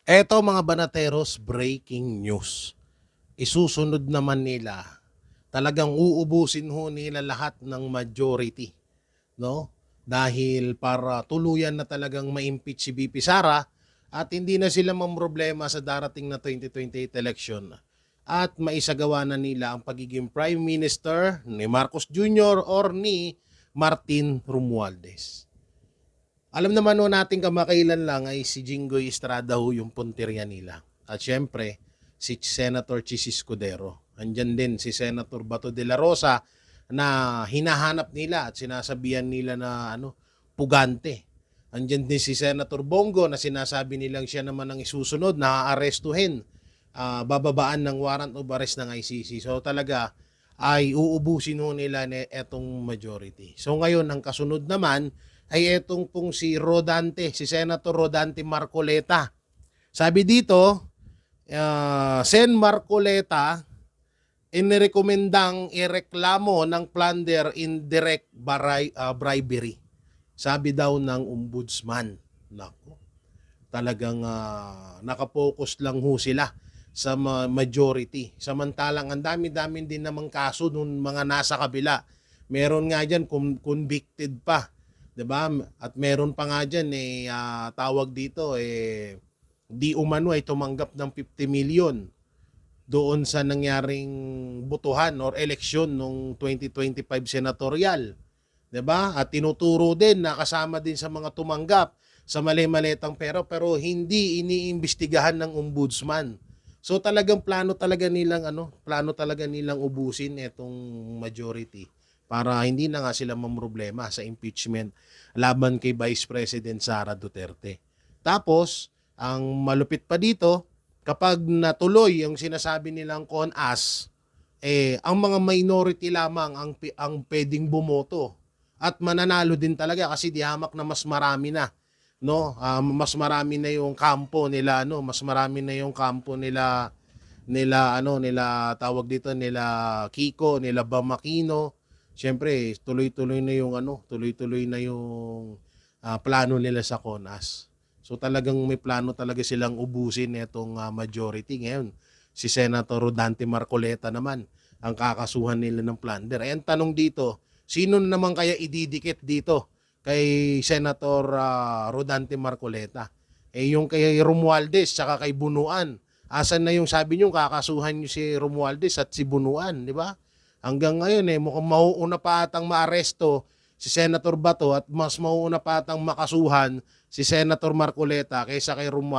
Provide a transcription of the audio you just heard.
Eto mga banateros, breaking news. Isusunod naman nila, talagang uubusin ho nila lahat ng majority, no? Dahil para tuluyan na talagang ma-impeach si VP Sara at hindi na sila mamroblema sa darating na 2028 election at maisagawa na nila ang pagiging Prime Minister ni Marcos Jr. or ni Martin Romualdez. Alam naman ho natin kamakailan lang ay si Jinggoy Estrada ho yung puntirya nila. At syempre, si Senator Chis Escudero. Andyan din si Senator Bato de la Rosa na hinahanap nila at sinasabihan nila na pugante. Andyan din si Senator Bongo na sinasabi nilang siya naman ang isusunod na aarestuhin, bababaan ng warrant of arrest ng ICC. So talaga ay uubusin ho nila etong majority. So ngayon, ang kasunod naman ay etong pong si Rodante, si Senator Rodante Marcoleta. Sabi dito, Sen Marcoleta, inirekomendang ireklamo ng plunder indirect bribery. Sabi daw ng ombudsman. Nako, talagang nakapokus lang ho sila sa majority. Samantalang ang dami-dami din namang kaso nung mga nasa kabila. Meron nga dyan convicted pa. 'Di ba? At meron pa nga diyan tawag dito di umano ay tumanggap ng 50 million doon sa nangyaring botohan or eleksyon nung 2025 senatorial. 'Di ba? At tinuturo din na kasama din sa mga tumanggap sa mali-malitang pera pero hindi iniimbestigahan ng ombudsman. So talagang plano talaga nilang ubusin itong majority para hindi na nga sila mamroblema sa impeachment laban kay Vice President Sara Duterte. Tapos, ang malupit pa dito, kapag natuloy yung sinasabi nilang CONAS, ang mga minority lamang ang pwedeng bumoto at mananalo din talaga kasi di hamak na mas marami na, no? Mas marami na yung kampo nila, mas marami na yung kampo nila tawag dito nila Kiko, nila Bamakino. Siyempre, tuloy-tuloy na yung plano nila sa CONAS. So talagang may plano talaga silang ubusin itong majority ngayon. Si Senator Rodante Marcoleta naman ang kakasuhan nila ng plunder. Ang tanong dito, sino naman kaya ididikit dito kay Senator Rodante Marcoleta? Yung kay Romualdez tsaka kay Bunuan. Asan na yung sabi niyo kakasuhan niyo si Romualdez at si Bunuan, di ba? Hanggang ngayon mukhang mauuna pa atang maaresto si Senator Bato at mas mauuna pa atang makasuhan si Senator Marcoleta kaysa kay Romualdez.